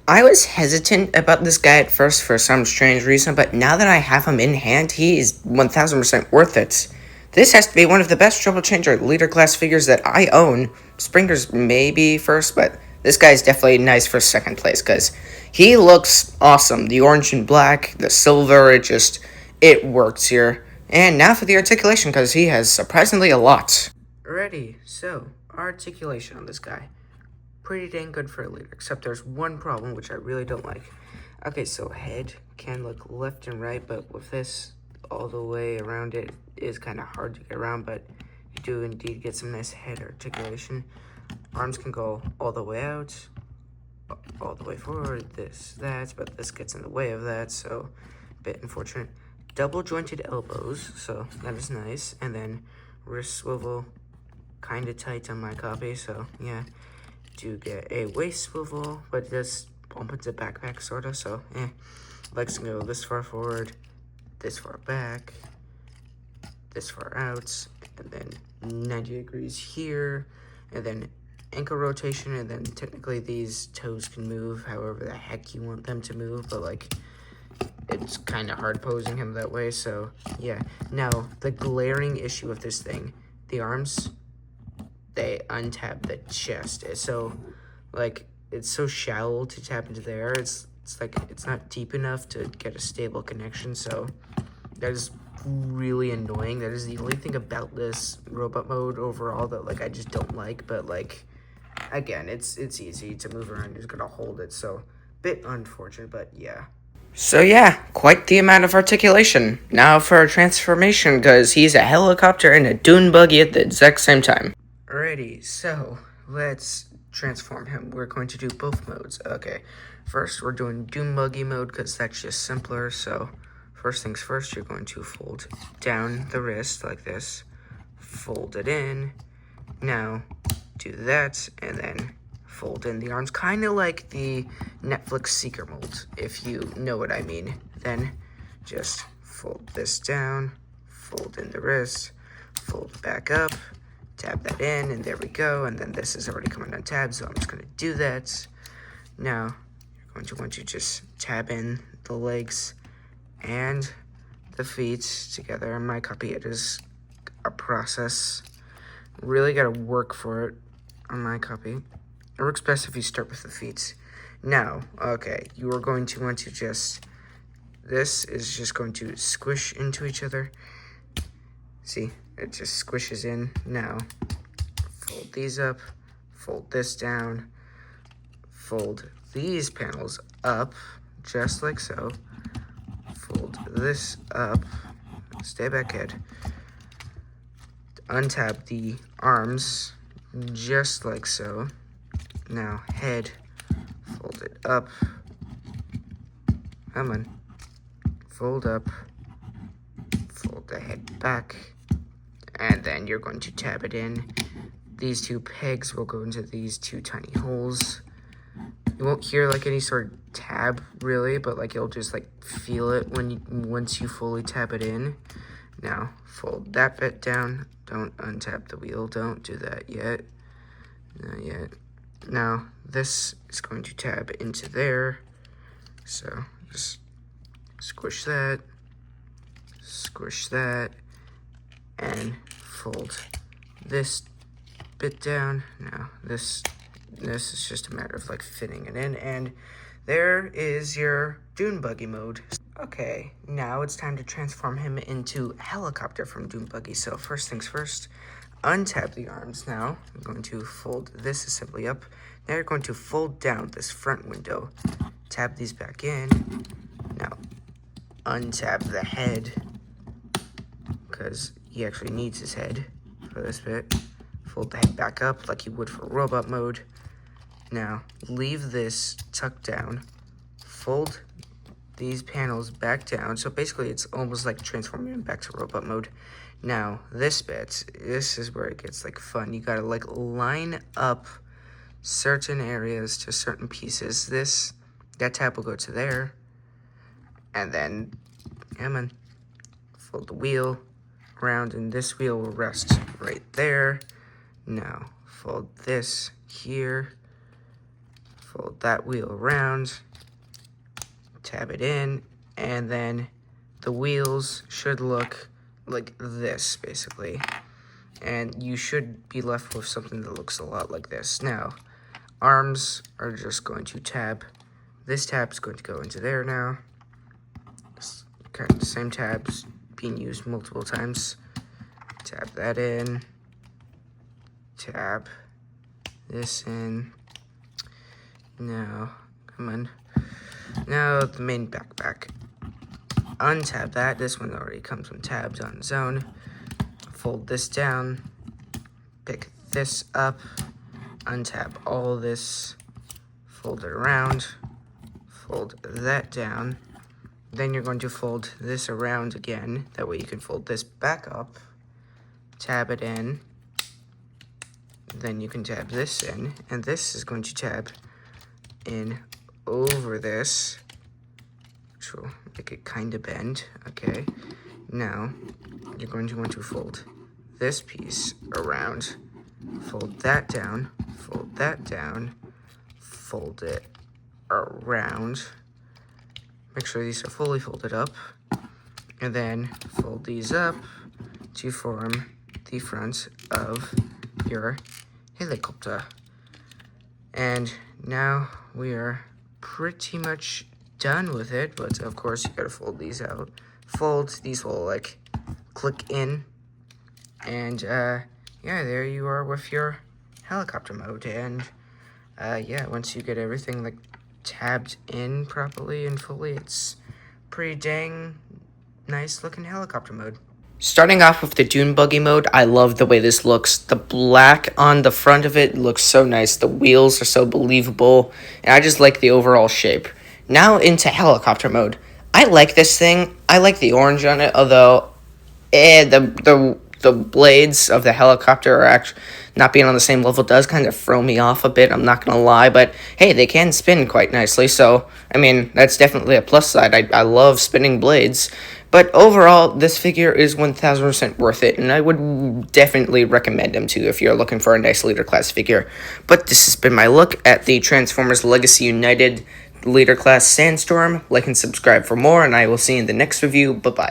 I was hesitant about this guy at first for some strange reason, but now that I have him in hand, he is 1000% worth it. This has to be one of the best Triple Changer leader class figures that I own. Springer's maybe first, but this guy's definitely nice for second place because he looks awesome. The orange and black, the silver, it works here. And now for the articulation because he has surprisingly a lot. Alrighty, so articulation on this guy. Pretty dang good for a leader, except there's one problem which I really don't like. Okay, so head can look left and right, but with this all the way around it is kind of hard to get around, but you do indeed get some nice head articulation. Arms can go all the way out, all the way forward, that, but this gets in the way of that, so a bit unfortunate. Double jointed elbows, so that is nice, and then wrist swivel, kind of tight on my copy, so yeah. Do get a waist swivel, but it does bump into the backpack, sort of, so legs can go this far forward, this far back, this far out, and then 90 degrees here, and then ankle rotation, and then technically these toes can move however the heck you want them to move, but like it's kind of hard posing him that way, so yeah. Now, the glaring issue with this thing, the arms, they untap the chest. So, like, it's so shallow to tap into there. It's like, it's not deep enough to get a stable connection, so that is really annoying. That is the only thing about this robot mode overall that, like, I just don't like, but, like, again, it's easy to move around. You're just gonna hold it, so bit unfortunate, but yeah. So yeah, quite the amount of articulation. Now for a transformation, because he's a helicopter and a dune buggy at the exact same time. Alrighty, so let's transform him. We're going to do both modes. Okay, first we're doing dune buggy mode because that's just simpler. So first things first, you're going to fold down the wrist like this, fold it in. Now do that, and then fold in the arms, kind of like the Netflix Seeker mold, if you know what I mean. Then just fold this down, fold in the wrist, fold back up, tab that in, and there we go. And then this is already coming untabbed, so I'm just going to do that. Now, you're going to want to just tab in the legs and the feet together. In my copy, it is a process. Really got to work for it on my copy. It works best if you start with the feet. Now, okay, you are going to want to this is just going to squish into each other. See, it just squishes in. Now, fold these up, fold this down, fold these panels up, just like so. Fold this up, stay back head. Untab the arms, just like so. Now, head, fold it up, come on, fold up, fold the head back, and then you're going to tab it in. These two pegs will go into these two tiny holes. You won't hear like any sort of tab really, but like you'll just like feel it once you fully tab it in. Now, fold that bit down, don't untap the wheel, don't do that yet, not yet. Now, this is going to tab into there, so just squish that, and fold this bit down. Now, this is just a matter of, like, fitting it in, and there is your dune buggy mode. Okay, now it's time to transform him into helicopter from dune buggy, so first things first. Untab the arms now. I'm going to fold this assembly up. Now you're going to fold down this front window. Tab these back in. Now, untab the head, because he actually needs his head for this bit. Fold the head back up like you would for robot mode. Now, leave this tucked down. Fold these panels back down. So basically, it's almost like transforming him back to robot mode. Now, this is where it gets, like, fun. You gotta, like, line up certain areas to certain pieces. That tab will go to there. And then, fold the wheel around, and this wheel will rest right there. Now, fold this here. fold that wheel around, tab it in, and then the wheels should look like this, basically. And you should be left with something that looks a lot like this. Now, arms are just going to tab. This tab is going to go into there now. Kind of the same tabs being used multiple times. Tab that in. Tab this in. Now, come on. Now the main backpack. Untab that. This one already comes untabbed on its own. Fold this down. Pick this up. Untab all this. Fold it around. Fold that down. Then you're going to fold this around again. That way you can fold this back up. Tab it in. Then you can tab this in. And this is going to tab in over this, which will make it kind of bend. Okay, now you're going to want to fold this piece around, fold that down, fold that down, fold it around, make sure these are fully folded up, and then fold these up to form the front of your helicopter. And now we are pretty much done with it, but of course you gotta fold these out. Fold, these will like click in, and yeah, there you are with your helicopter mode. And yeah, once you get everything like tabbed in properly and fully, it's pretty dang nice looking helicopter mode. Starting off with the dune buggy mode, I love the way this looks. The black on the front of it looks so nice. The wheels are so believable, and I just like the overall shape. Now into helicopter mode. I like this thing. I like the orange on it, although the blades of the helicopter are actually not being on the same level does kind of throw me off a bit, I'm not gonna lie, but hey, they can spin quite nicely, so I mean, that's definitely a plus side. I love spinning blades. But overall, this figure is 1000% worth it, and I would definitely recommend him too if you're looking for a nice leader class figure. But this has been my look at the Transformers Legacy United Leader Class Sandstorm. Like and subscribe for more, and I will see you in the next review. Bye-bye.